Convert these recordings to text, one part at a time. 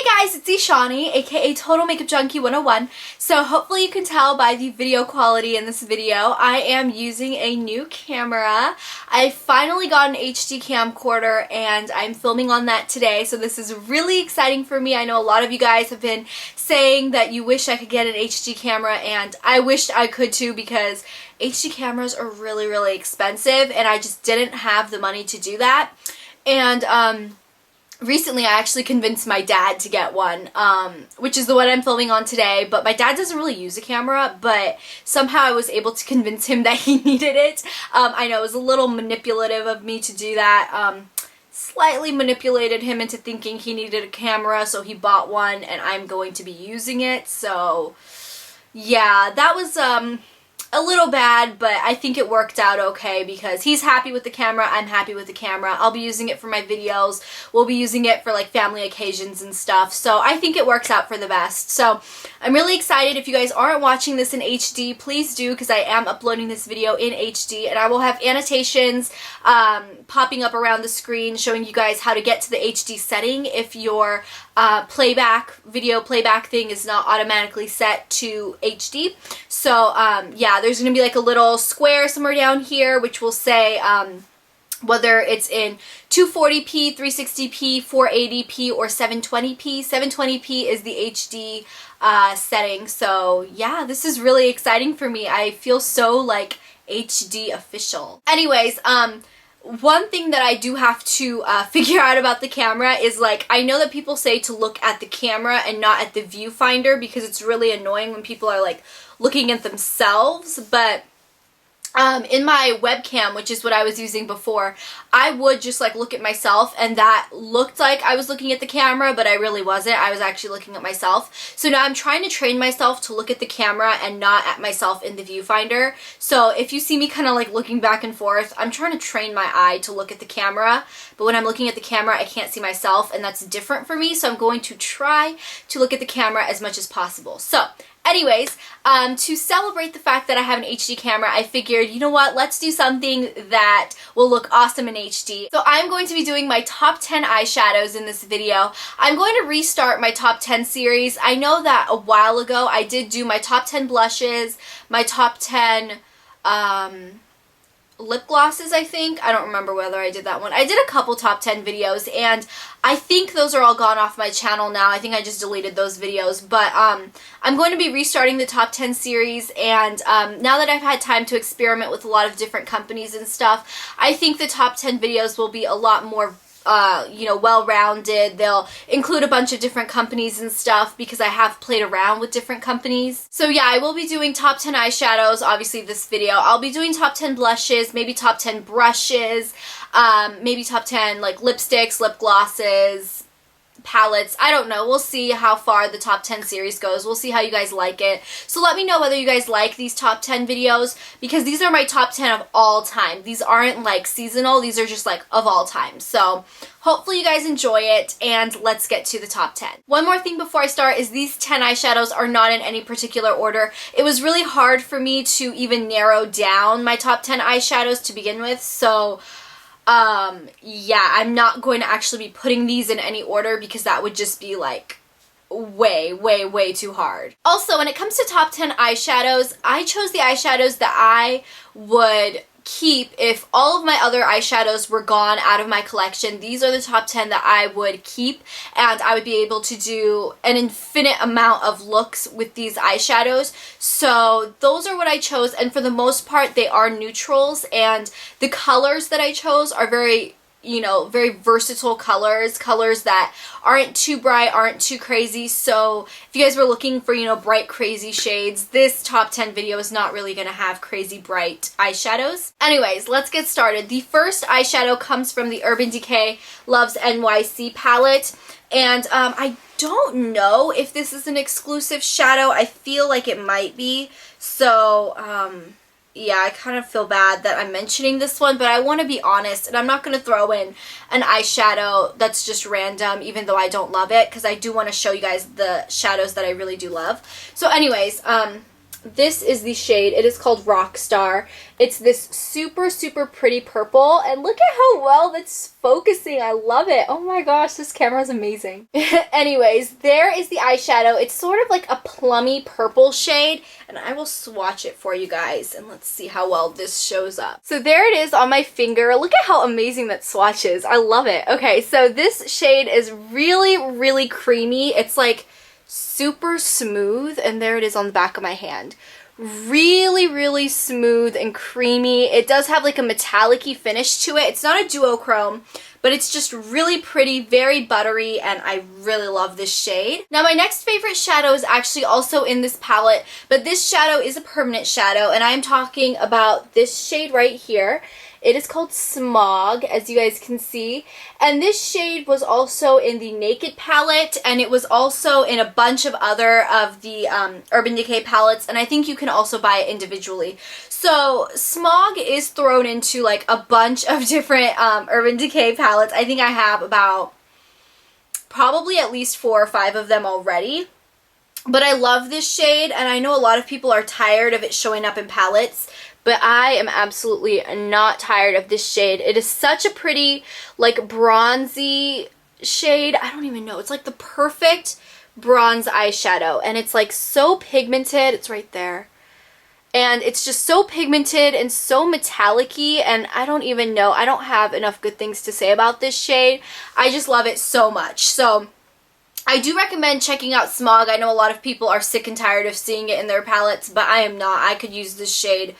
Hey guys, it's Shawnee, aka Total Makeup Junkie 101. So hopefully you can tell by the video quality in this video, I am using a new camera. I finally got an HD camcorder and I'm filming on that today, so this is really exciting for me. I know a lot of you guys have been saying that you wish I could get an HD camera, and I wished I could too, because HD cameras are really expensive and I just didn't have the money to do that. And recently I actually convinced my dad to get one, which is the one I'm filming on today, but my dad doesn't really use a camera, but somehow I was able to convince him that he needed it. I know it was a little manipulative of me to do that. Slightly manipulated him into thinking he needed a camera, so he bought one and I'm going to be using it. So yeah, that was a little bad, but I think it worked out okay because he's happy with the camera, I'm happy with the camera. I'll be using it for my videos, we'll be using it for like family occasions and stuff, so I think it works out for the best. So I'm really excited. If you guys aren't watching this in HD, please do, because I am uploading this video in HD, and I will have annotations popping up around the screen showing you guys how to get to the HD setting if your video playback thing is not automatically set to HD. So yeah, there's going to be like a little square somewhere down here which will say whether it's in 240p, 360p, 480p, or 720p. 720p is the HD setting. So yeah, this is really exciting for me. I feel so like HD official. Anyways, one thing that I do have to figure out about the camera is, like, I know that people say to look at the camera and not at the viewfinder because it's really annoying when people are like looking at themselves, but in my webcam, which is what I was using before, I would just like look at myself and that looked like I was looking at the camera, but I really wasn't. I was actually looking at myself. So now I'm trying to train myself to look at the camera and not at myself in the viewfinder. So if you see me kind of like looking back and forth, I'm trying to train my eye to look at the camera, but when I'm looking at the camera I can't see myself, and that's different for me, so I'm going to try to look at the camera as much as possible. So anyways, to celebrate the fact that I have an HD camera, I figured, you know what, let's do something that will look awesome in HD. So I'm going to be doing my top 10 eyeshadows in this video. I'm going to restart my top 10 series. I know that a while ago I did do my top 10 blushes, my top 10 lip glosses, I think. I don't remember whether I did that one. I did a couple top 10 videos, and I think those are all gone off my channel now. I think I just deleted those videos, but I'm going to be restarting the top 10 series, and now that I've had time to experiment with a lot of different companies and stuff, I think the top 10 videos will be a lot more you know, well-rounded. They'll include a bunch of different companies and stuff because I have played around with different companies. So yeah, I will be doing top 10 eyeshadows, obviously this video. I'll be doing top 10 blushes, maybe top 10 brushes, maybe top 10 like lipsticks, lip glosses, palettes. I don't know. We'll see how far the top 10 series goes. We'll see how you guys like it. So let me know whether you guys like these top 10 videos, because these are my top 10 of all time. These aren't like seasonal. These are just like of all time. So hopefully you guys enjoy it, and let's get to the top 10. One more thing before I start is these 10 eyeshadows are not in any particular order. It was really hard for me to even narrow down my top 10 eyeshadows to begin with, so yeah, I'm not going to actually be putting these in any order because that would just be like way too hard. Also, when it comes to top 10 eyeshadows, I chose the eyeshadows that I would keep if all of my other eyeshadows were gone out of my collection. These are the top 10 that I would keep, and I would be able to do an infinite amount of looks with these eyeshadows. So those are what I chose, and for the most part they are neutrals, and the colors that I chose are very, you know, very versatile colors that aren't too bright, aren't too crazy. So if you guys were looking for, you know, bright crazy shades, this top 10 video is not really gonna have crazy bright eyeshadows. Anyways, let's get started. The first eyeshadow comes from the Urban Decay Loves NYC palette, and I don't know if this is an exclusive shadow. I feel like it might be, so yeah, I kind of feel bad that I'm mentioning this one, but I want to be honest, and I'm not going to throw in an eyeshadow that's just random, even though I don't love it, because I do want to show you guys the shadows that I really do love. So anyways, This is the shade. It is called Rockstar. It's this super, super pretty purple. And look at how well that's focusing. I love it. Oh my gosh, this camera is amazing. Anyways, there is the eyeshadow. It's sort of like a plummy purple shade. And I will swatch it for you guys. And let's see how well this shows up. So there it is on my finger. Look at how amazing that swatch is. I love it. Okay, so this shade is really, really creamy. It's like super smooth, and there it is on the back of my hand. Really, really smooth and creamy. It does have like a metallic-y finish to it. It's not a duochrome, but it's just really pretty, very buttery, and I really love this shade. Now my next favorite shadow is actually also in this palette, but this shadow is a permanent shadow, and I'm talking about this shade right here. It is called Smog, as you guys can see. And this shade was also in the Naked palette, and it was also in a bunch of other of the Urban Decay palettes, and I think you can also buy it individually. So Smog is thrown into like a bunch of different Urban Decay palettes. I think I have about probably at least 4 or 5 of them already. But I love this shade, and I know a lot of people are tired of it showing up in palettes, but I am absolutely not tired of this shade. It is such a pretty, like, bronzy shade. I don't even know. It's like the perfect bronze eyeshadow, and it's like so pigmented. It's right there. And it's just so pigmented and so metallic-y, and I don't even know. I don't have enough good things to say about this shade. I just love it so much. So I do recommend checking out Smog. I know a lot of people are sick and tired of seeing it in their palettes, but I am not. I could use this shade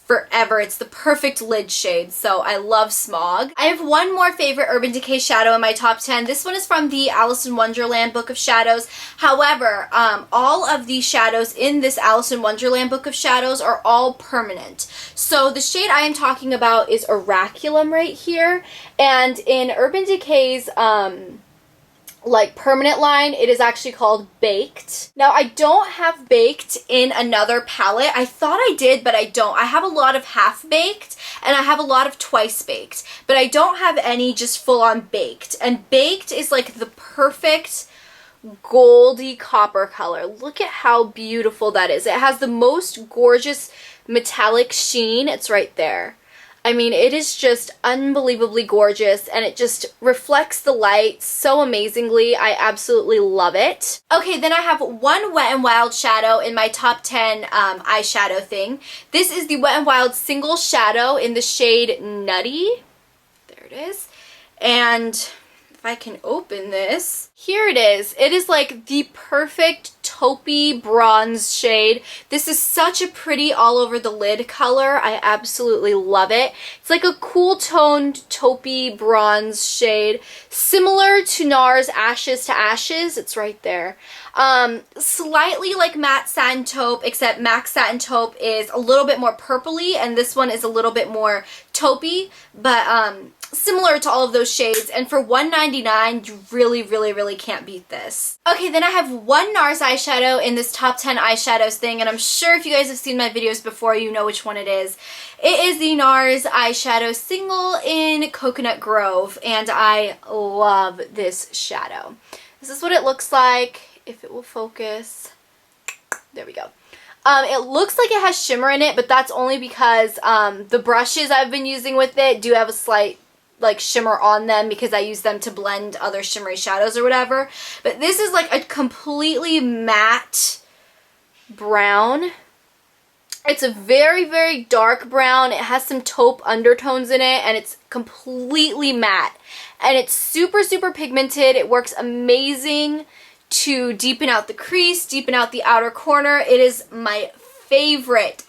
forever. It's the perfect lid shade, so I love Smog. I have one more favorite Urban Decay shadow in my top 10. This one is from the Alice in Wonderland Book of Shadows. However, all of the shadows in this Alice in Wonderland Book of Shadows are all permanent. So the shade I am talking about is Oraculum right here, and in Urban Decay's like permanent line, it is actually called Baked. Now I don't have Baked in another palette. I thought I did, but I don't. I have a lot of half baked and I have a lot of twice baked, but I don't have any just full on baked. And Baked is like the perfect goldy copper color. Look at how beautiful that is. It has the most gorgeous metallic sheen. It's right there. I mean, it is just unbelievably gorgeous, and it just reflects the light so amazingly. I absolutely love it. Okay, then I have one Wet n Wild shadow in my top 10 eyeshadow thing. This is the Wet n Wild single shadow in the shade Nutty. There it is. And if I can open this, here it is. It is like the perfect taupey bronze shade. This is such a pretty all over the lid color. I absolutely love it. It's like a cool toned taupey bronze shade, similar to NARS Ashes to Ashes. It's right there. Slightly like Matte Satin Taupe, except Matte Satin Taupe is a little bit more purpley, and this one is a little bit more taupey, but similar to all of those shades, and for $1.99 you really can't beat this. Okay, then I have one NARS eyeshadow in this top 10 eyeshadows thing, and I'm sure if you guys have seen my videos before, you know which one it is. It is the NARS eyeshadow single in Coconut Grove, and I love this shadow. This is what it looks like, if it will focus. There we go. It looks like it has shimmer in it, but that's only because the brushes I've been using with it do have a slight like shimmer on them because I use them to blend other shimmery shadows or whatever. But this is like a completely matte brown. It's a very dark brown. It has some taupe undertones in it, and it's completely matte. And it's super pigmented. It works amazing to deepen out the crease, deepen out the outer corner. It is my favorite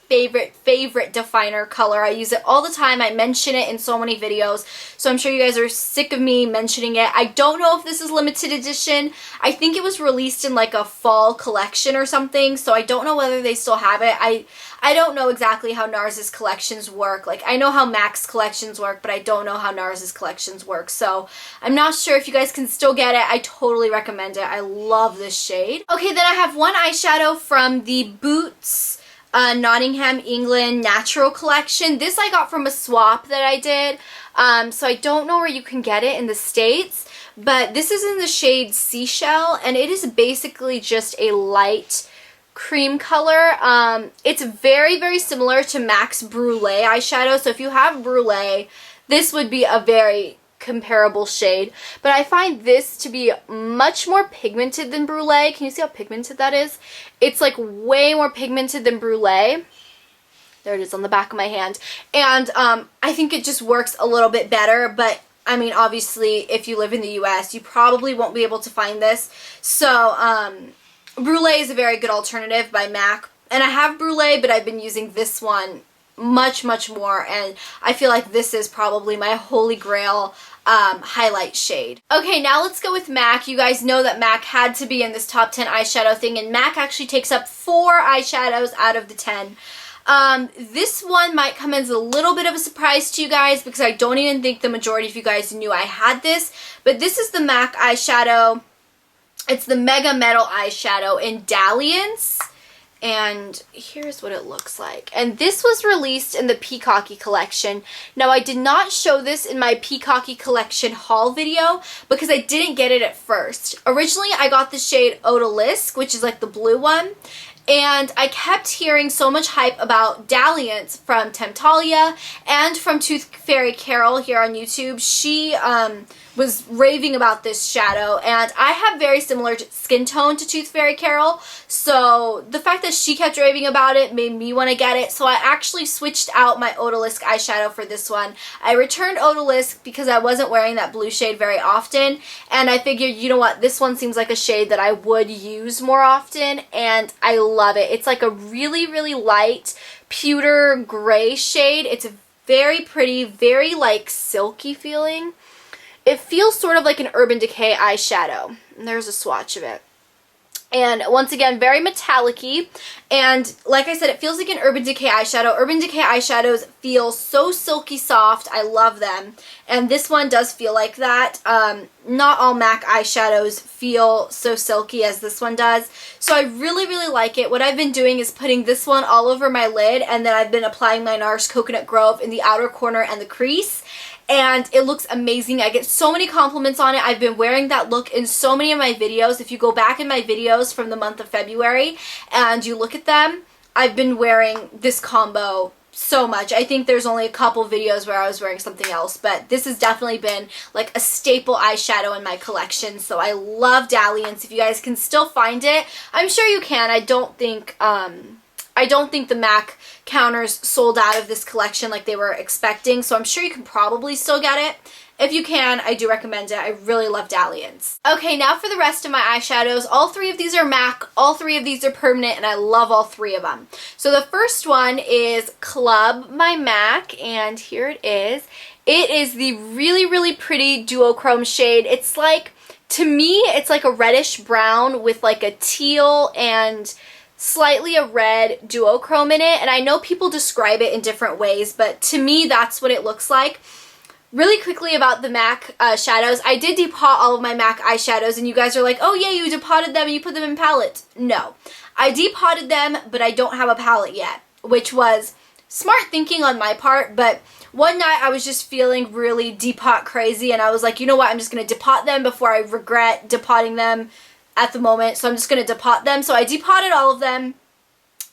definer color. I use it all the time. I mention it in so many videos, so I'm sure you guys are sick of me mentioning it. I don't know if this is limited edition. I think it was released in like a fall collection or something, so I don't know whether they still have it. I don't know exactly how NARS's collections work. Like, I know how MAC's collections work, but I don't know how NARS's collections work, so I'm not sure if you guys can still get it. I totally recommend it. I love this shade. Okay, then I have one eyeshadow from the Boots Nottingham, England Natural Collection. This I got from a swap that I did, so I don't know where you can get it in the States, but this is in the shade Seashell, and it is basically just a light cream color. It's very, very similar to MAC's Brulee eyeshadow. So if you have Brulee, this would be a very comparable shade. But I find this to be much more pigmented than Brulee. Can you see how pigmented that is? It's like way more pigmented than Brulee. There it is on the back of my hand. And I think it just works a little bit better. But, I mean, obviously, if you live in the U.S., you probably won't be able to find this. So, Brulee is a very good alternative by MAC. And I have Brulee, but I've been using this one much, much more. And I feel like this is probably my holy grail highlight shade. Okay, now let's go with MAC. You guys know that MAC had to be in this top 10 eyeshadow thing. And MAC actually takes up 4 eyeshadows out of the 10. This one might come as a little bit of a surprise to you guys because I don't even think the majority of you guys knew I had this. But this is the MAC eyeshadow. It's the Mega Metal eyeshadow in Dalliance. And here's what it looks like. And this was released in the Peacocky collection. Now, I did not show this in my Peacocky collection haul video because I didn't get it at first. Originally, I got the shade Odalisque, which is like the blue one. And I kept hearing so much hype about Dalliance from Temptalia and from Tooth Fairy Carol here on YouTube. She was raving about this shadow, and I have very similar skin tone to Tooth Fairy Carol, so the fact that she kept raving about it made me want to get it. So I actually switched out my Odalisque eyeshadow for this one. I returned Odalisque because I wasn't wearing that blue shade very often, and I figured, you know what, this one seems like a shade that I would use more often, and I love it. It's like a really, really light pewter gray shade. It's very pretty, very like silky feeling. It feels sort of like an Urban Decay eyeshadow. And there's a swatch of it. And once again, very metallic-y. And like I said, it feels like an Urban Decay eyeshadow. Urban Decay eyeshadows feel so silky soft. I love them. And this one does feel like that. Not all MAC eyeshadows feel so silky as this one does. So I really, really like it. What I've been doing is putting this one all over my lid. And then I've been applying my NARS Coconut Grove in the outer corner and the crease. And it looks amazing. I get so many compliments on it. I've been wearing that look in so many of my videos. If you go back in my videos from the month of February and you look at them, I've been wearing this combo so much. I think there's only a couple videos where I was wearing something else, but this has definitely been like a staple eyeshadow in my collection. So I love Dalliance. If you guys can still find it, I'm sure you can. I don't think the MAC counters sold out of this collection like they were expecting, so I'm sure you can probably still get it. If you can, I do recommend it. I really love Dalliance. Okay, now for the rest of my eyeshadows. All 3 of these are MAC, all 3 of these are permanent, and I love all 3 of them. So the first one is Club by MAC, and here it is. It is the really, really pretty duochrome shade. It's like, to me, it's like a reddish brown with like a teal and slightly a red duochrome in it, and I know people describe it in different ways, but to me that's what it looks like. Really quickly about the MAC shadows, I did depot all of my MAC eyeshadows, and you guys are like, oh yeah, you depotted them and you put them in palettes. No, I depotted them, but I don't have a palette yet, which was smart thinking on my part. But one night I was just feeling really depot crazy, and I was like, you know what, I'm just going to depot them before I regret depotting them at the moment, so I'm just going to depot them. So I depotted all of them,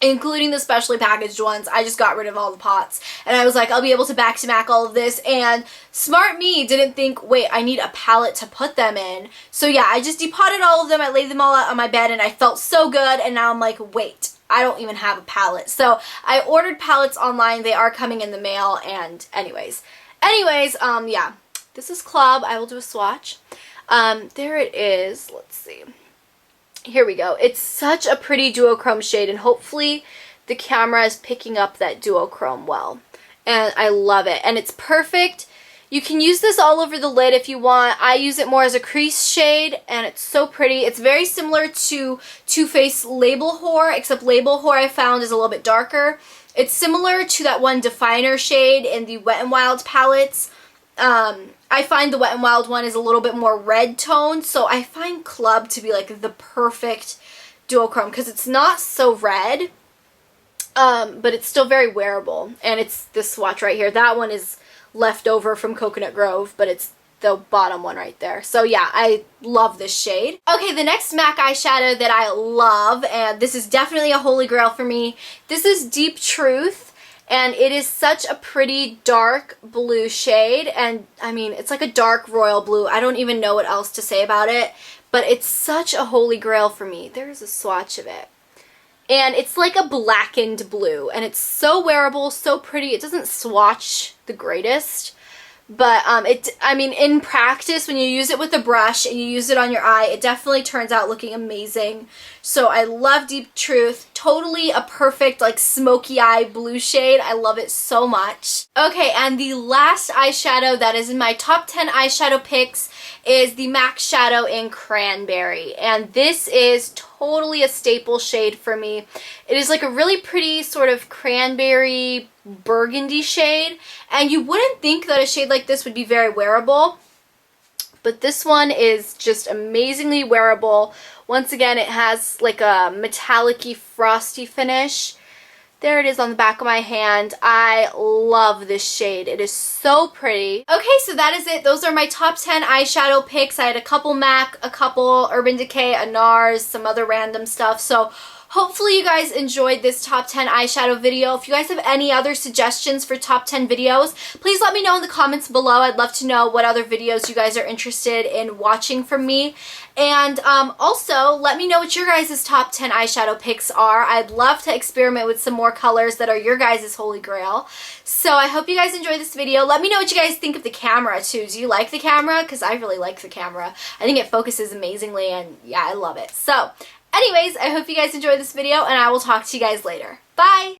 including the specially packaged ones. I just got rid of all the pots, and I was like, I'll be able to back-to-back all of this, and smart me didn't think, wait, I need a palette to put them in. So yeah, I just depotted all of them, I laid them all out on my bed, and I felt so good, and now I'm like, wait, I don't even have a palette. So I ordered palettes online. They are coming in the mail, and anyways, yeah, this is Club. I will do a swatch. There it is. Let's see. Here we go. It's such a pretty duochrome shade, and hopefully the camera is picking up that duochrome well. And I love it. And it's perfect. You can use this all over the lid if you want. I use it more as a crease shade, and it's so pretty. It's very similar to Too Faced Label Whore, except Label Whore I found is a little bit darker. It's similar to that one Definer shade in the Wet n Wild palettes. I find the Wet n Wild one is a little bit more red toned, so I find Club to be like the perfect duochrome because it's not so red, but it's still very wearable. And it's this swatch right here. That one is left over from Coconut Grove, but it's the bottom one right there. So yeah, I love this shade. Okay, the next MAC eyeshadow that I love, and this is definitely a holy grail for me, this is Deep Truth, and it is such a pretty dark blue shade, and I mean, it's like a dark royal blue. I don't even know what else to say about it, but it's such a holy grail for me. There's a swatch of it. And it's like a blackened blue, and it's so wearable, so pretty. It doesn't swatch the greatest, but I mean, in practice, when you use it with a brush and you use it on your eye, it definitely turns out looking amazing. So I love Deep Truth. Totally a perfect, like, smoky eye blue shade. I love it so much. Okay, and the last eyeshadow that is in my top 10 eyeshadow picks is the MAC Shadow in Cranberry. And this is totally a staple shade for me. It is like a really pretty sort of cranberry burgundy shade. And you wouldn't think that a shade like this would be very wearable, but this one is just amazingly wearable. Once again, it has like a metallic-y, frosty finish. There it is on the back of my hand. I love this shade. It is so pretty. Okay, so that is it. Those are my top 10 eyeshadow picks. I had a couple MAC, a couple Urban Decay, a NARS, some other random stuff. So hopefully you guys enjoyed this top 10 eyeshadow video. If you guys have any other suggestions for top 10 videos, please let me know in the comments below. I'd love to know what other videos you guys are interested in watching from me. And also, let me know what your guys' top 10 eyeshadow picks are. I'd love to experiment with some more colors that are your guys' holy grail. So I hope you guys enjoyed this video. Let me know what you guys think of the camera, too. Do you like the camera? Because I really like the camera. I think it focuses amazingly, and yeah, I love it. So anyways, I hope you guys enjoyed this video, and I will talk to you guys later. Bye!